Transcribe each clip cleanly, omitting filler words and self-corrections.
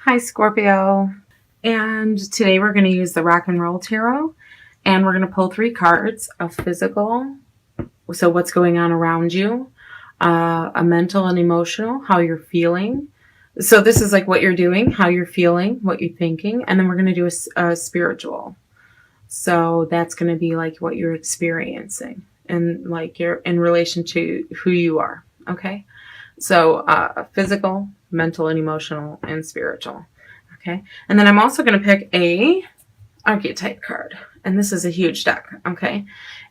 Hi, Scorpio. And today we're going to use the Rock and Roll Tarot, and we're going to pull 3 cards: a physical, so what's going on around you, a mental and emotional, how you're feeling. So this is like what you're doing, how you're feeling, what you're thinking, and then we're going to do a spiritual. So that's going to be like what you're experiencing and like you're in relation to who you are. Okay. So physical, mental and emotional, and spiritual. Okay. And then I'm also going to pick a archetype card. And this is a huge deck. Okay.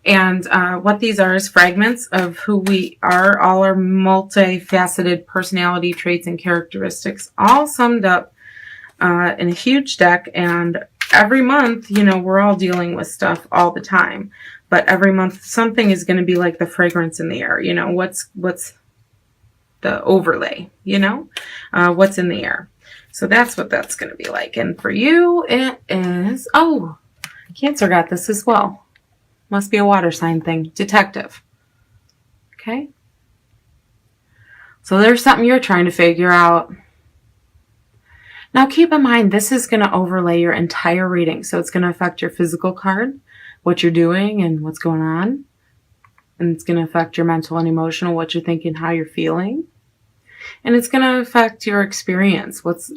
And what these are is fragments of who we are, all our multifaceted personality traits and characteristics, all summed up in a huge deck. And every month, you know, we're all dealing with stuff all the time. But every month, something is going to be like the fragrance in the air. You know, what's the overlay, you know, what's in the air. So that's what that's going to be like. And for you, it is, oh, Cancer got this as well. Must be a water sign thing. Detective. Okay. So there's something you're trying to figure out. Now keep in mind, this is going to overlay your entire reading. So it's going to affect your physical card, what you're doing and what's going on. And it's going to affect your mental and emotional, what you're thinking, how you're feeling. And it's going to affect your experience. What's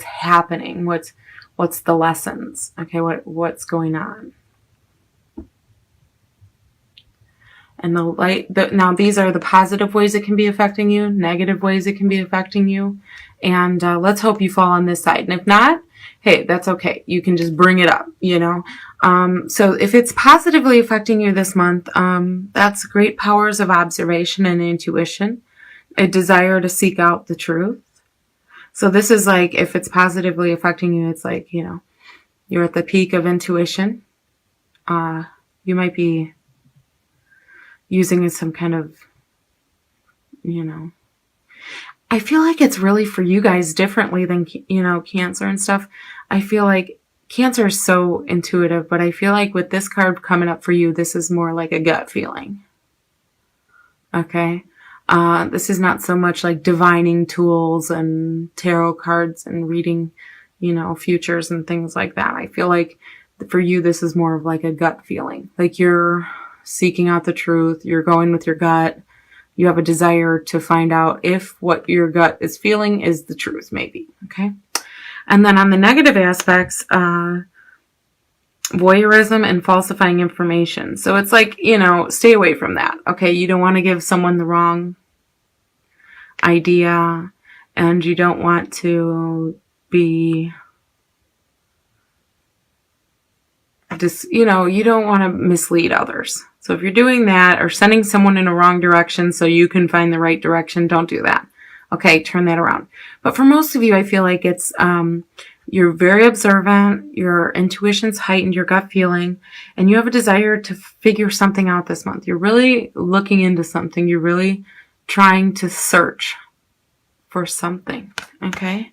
happening? What's the lessons? Okay, what's going on? And the light. Now these are the positive ways it can be affecting you, negative ways it can be affecting you, and let's hope you fall on this side. And if not, hey, that's okay. You can just bring it up. You know. So if it's positively affecting you this month, that's great powers of observation and intuition. A desire to seek out the truth. So this is like, if it's positively affecting you, it's like, you know, you're at the peak of intuition. You might be using some kind of, you know, I feel like it's really for you guys differently than, you know, Cancer and stuff. I feel like Cancer is so intuitive, but I feel like with this card coming up for you, this is more like a gut feeling. Okay. This is not so much like divining tools and tarot cards and reading, you know, futures and things like that. I feel like for you, this is more of like a gut feeling. Like you're seeking out the truth. You're going with your gut. You have a desire to find out if what your gut is feeling is the truth, maybe. Okay. And then on the negative aspects, voyeurism and falsifying information. So it's like, you know, stay away from that. Okay. You don't want to give someone the wrong idea, and you don't want to be just, you know, you don't want to mislead others. So if you're doing that or sending someone in a wrong direction so you can find the right direction, don't do that. Okay, turn that around. But for most of you, I feel like it's you're very observant, your intuition's heightened, your gut feeling, and you have a desire to figure something out this month. You're really looking into something. You're really trying to search for something. Okay.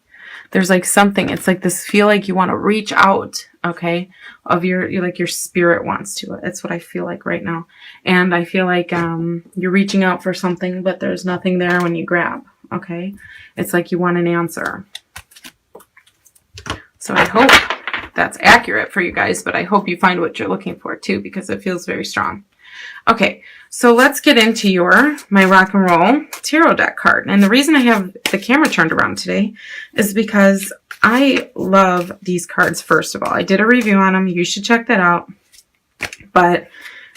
There's like something. It's like this feel like you want to reach out. Okay. Of your like your spirit wants to. It's what I feel like right now. And I feel like you're reaching out for something, but there's nothing there when you grab. Okay. It's like you want an answer. So I hope that's accurate for you guys, but I hope you find what you're looking for too, because it feels very strong. Okay, so let's get into my Rock and Roll Tarot deck card. And the reason I have the camera turned around today is because I love these cards, first of all. I did a review on them. You should check that out. But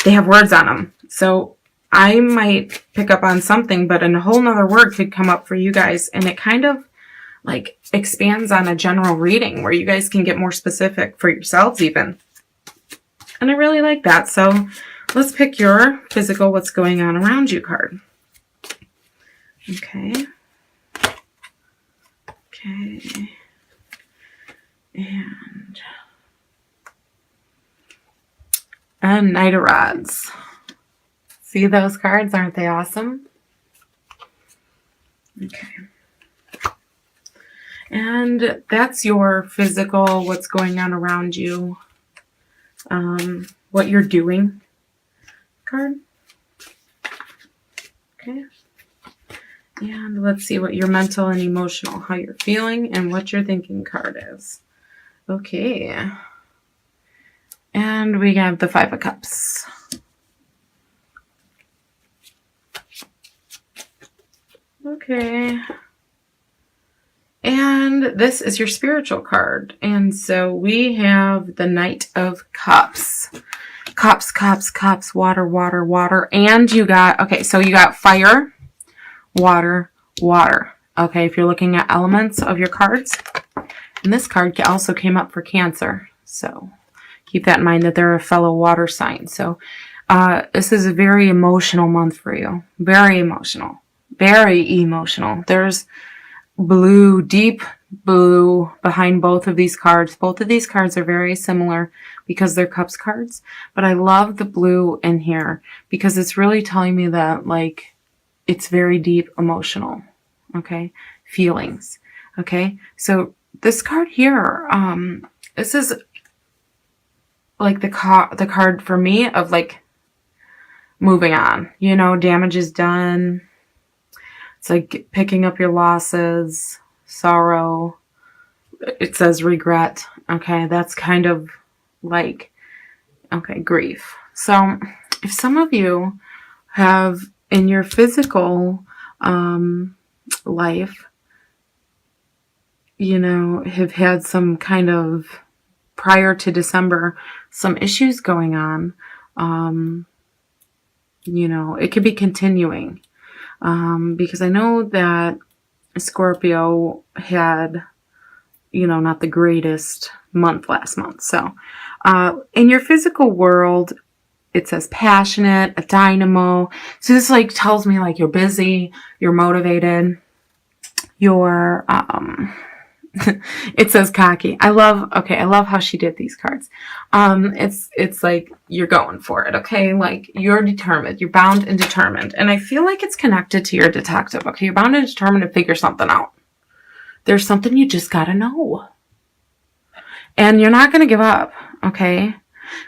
they have words on them. So I might pick up on something, but a whole nother word could come up for you guys. And it kind of like expands on a general reading where you guys can get more specific for yourselves even. And I really like that. So let's pick your physical, what's going on around you card. Okay. Okay. And Knight of Rods. See those cards? Aren't they awesome? Okay. And that's your physical, what's going on around you, what you're doing card. Okay. And let's see what your mental and emotional, how you're feeling and what your thinking card is. Okay. And we have the Five of Cups. Okay. And this is your spiritual card. And so we have the Knight of Cups. Cups, cups, cups, water, water, water. And you got, okay, so you got fire, water, water. Okay, if you're looking at elements of your cards. And this card also came up for Cancer. So keep that in mind that they're a fellow water sign. So this is a very emotional month for you. Very emotional. Very emotional. There's blue, deep blue behind both of these cards. Both of these cards are very similar because they're cups cards. But I love the blue in here because it's really telling me that, like, it's very deep emotional. Okay? Feelings. Okay? So this card here, this is like the card for me of, like, moving on. You know, damage is done. It's like picking up your losses, sorrow. It says regret. Okay, that's kind of like, okay, grief. So if some of you have in your physical life, you know, have had some kind of, prior to December, some issues going on, you know, it could be continuing. Because I know that Scorpio had, you know, not the greatest month last month. So, in your physical world, it says passionate, a dynamo. So this like tells me like you're busy, you're motivated, you're, it says cocky. I love how she did these cards. It's like you're going for it, okay? Like you're determined, you're bound and determined. And I feel like it's connected to your detective, okay? You're bound and determined to figure something out. There's something you just gotta know. And you're not gonna give up, okay?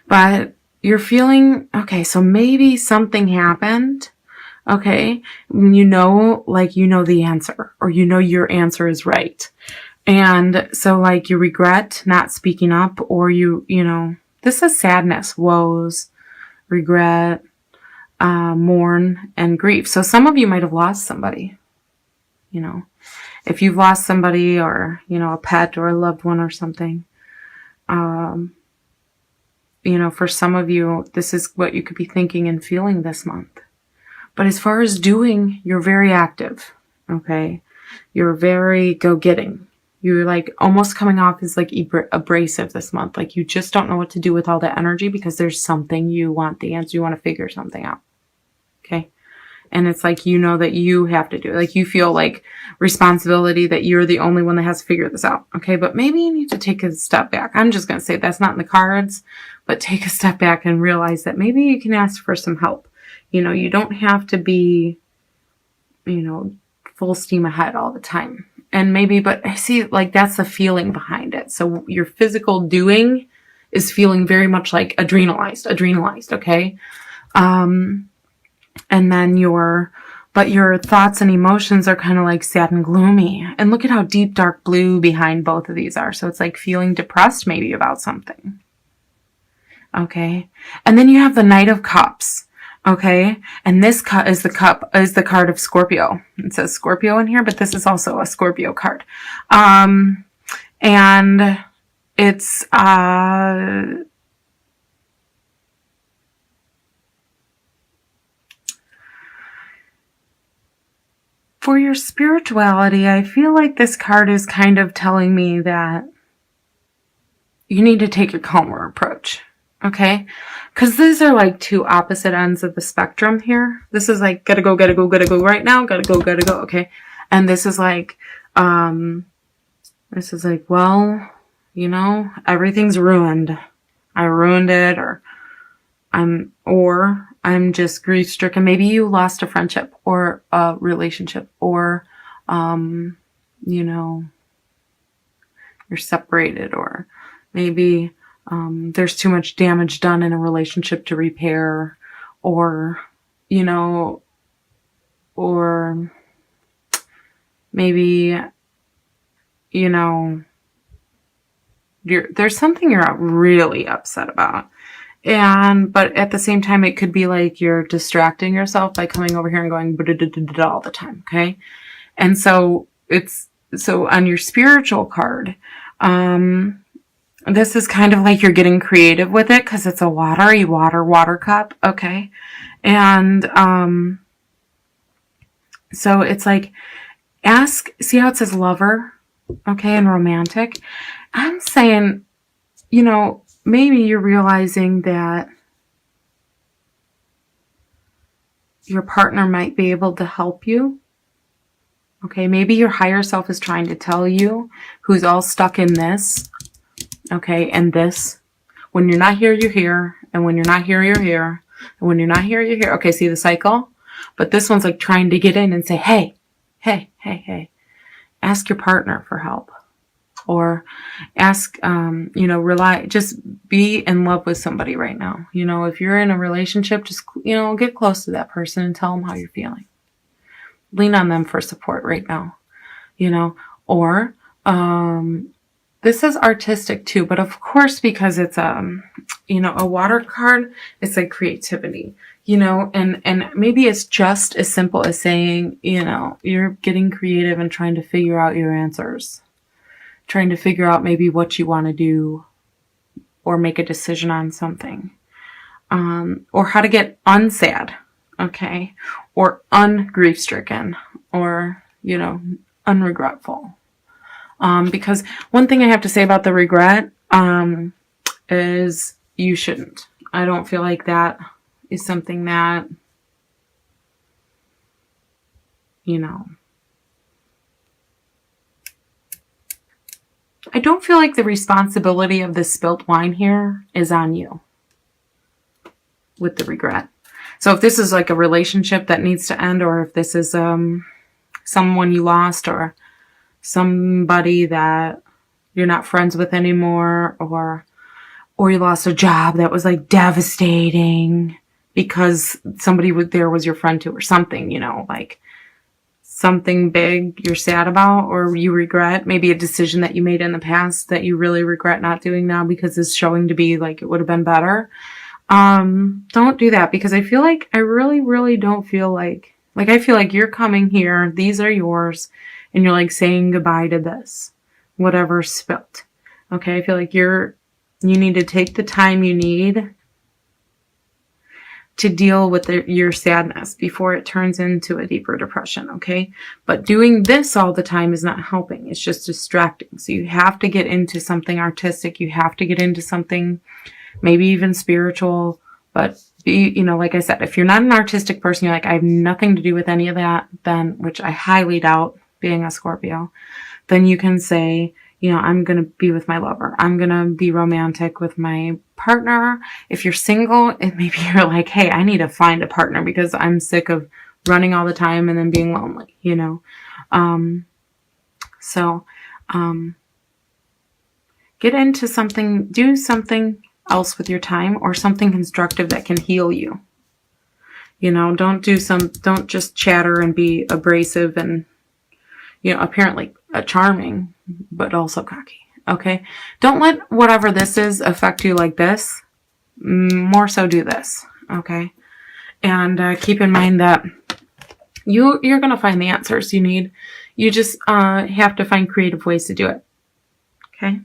But you're feeling, okay, so maybe something happened, okay? You know, like you know the answer, or you know your answer is right. And so like you regret not speaking up, or you know, this is sadness, woes, regret, mourn, and grief. So some of you might have lost somebody, you know, if you've lost somebody or, you know, a pet or a loved one or something. You know, for some of you, this is what you could be thinking and feeling this month. But as far as doing, you're very active, okay? You're very go-getting. You're like almost coming off as like abrasive this month. Like you just don't know what to do with all that energy because there's something you want the answer. You want to figure something out. Okay. And it's like, you know, that you have to do it. Like you feel like responsibility that you're the only one that has to figure this out. Okay. But maybe you need to take a step back. I'm just going to say that's not in the cards, but take a step back and realize that maybe you can ask for some help. You know, you don't have to be, you know, full steam ahead all the time. And maybe, but I see, like, that's the feeling behind it. So your physical doing is feeling very much like adrenalized, okay? And then your thoughts and emotions are kind of like sad and gloomy. And look at how deep, dark blue behind both of these are. So it's like feeling depressed maybe about something. Okay? And then you have the Knight of Cups. Okay, and this is the card of Scorpio. It says Scorpio in here, but this is also a Scorpio card. And it's for your spirituality, I feel like this card is kind of telling me that you need to take a calmer approach. Okay? Because these are like two opposite ends of the spectrum here. This is like, gotta go right now. Gotta go. Okay? And this is like, well, you know, everything's ruined. I ruined it, or I'm just grief stricken. Maybe you lost a friendship or a relationship, or, you know, you're separated, or maybe, there's too much damage done in a relationship to repair, or, you know, or maybe, you know, there's something you're really upset about. But at the same time, it could be like you're distracting yourself by coming over here and going all the time. Okay. And so so on your spiritual card, this is kind of like you're getting creative with it because it's a water cup. Okay. And, so it's like, see how it says lover? Okay. And romantic. I'm saying, maybe you're realizing that your partner might be able to help you. Okay, maybe your higher self is trying to tell you, who's all stuck in this, okay, and this. When you're not here, you're here. And when you're not here, you're here. And when you're not here, you're here. Okay, see the cycle? But this one's like trying to get in and say, hey. Ask your partner for help. Or ask, just be in love with somebody right now. If you're in a relationship, just, get close to that person and tell them how you're feeling. Lean on them for support right now, or, this is artistic too, but of course, because it's, a water card, it's like creativity, and maybe it's just as simple as saying, you're getting creative and trying to figure out your answers. Trying to figure out maybe what you want to do or make a decision on something. Or how to get unsad, okay? Or ungrief stricken, or, unregretful. Because one thing I have to say about the regret is you shouldn't. I don't feel like that is something that, I don't feel like the responsibility of the spilt wine here is on you with the regret. So if this is like a relationship that needs to end, or if this is someone you lost, or somebody that you're not friends with anymore, or you lost a job that was like devastating because somebody there was your friend too, or something, like something big you're sad about, or you regret, maybe a decision that you made in the past that you really regret not doing now because it's showing to be like it would have been better. Don't do that, because I really, really don't feel like I feel like you're coming here, these are yours, and you're like saying goodbye to this, whatever's spilt. Okay. I feel like you need to take the time you need to deal with your sadness before it turns into a deeper depression, okay? But doing this all the time is not helping. It's just distracting. So you have to get into something artistic. You have to get into something maybe even spiritual. But, like I said, if you're not an artistic person, you're like, I have nothing to do with any of that, then, which I highly doubt being a Scorpio, then you can say, I'm going to be with my lover. I'm going to be romantic with my partner. If you're single, and maybe you're like, hey, I need to find a partner because I'm sick of running all the time and then being lonely, get into something, do something else with your time, or something constructive that can heal you. Don't just chatter and be abrasive and, apparently charming, but also cocky. Okay. Don't let whatever this is affect you like this. More so do this. Okay. And keep in mind that you're going to find the answers you need. You just have to find creative ways to do it. Okay.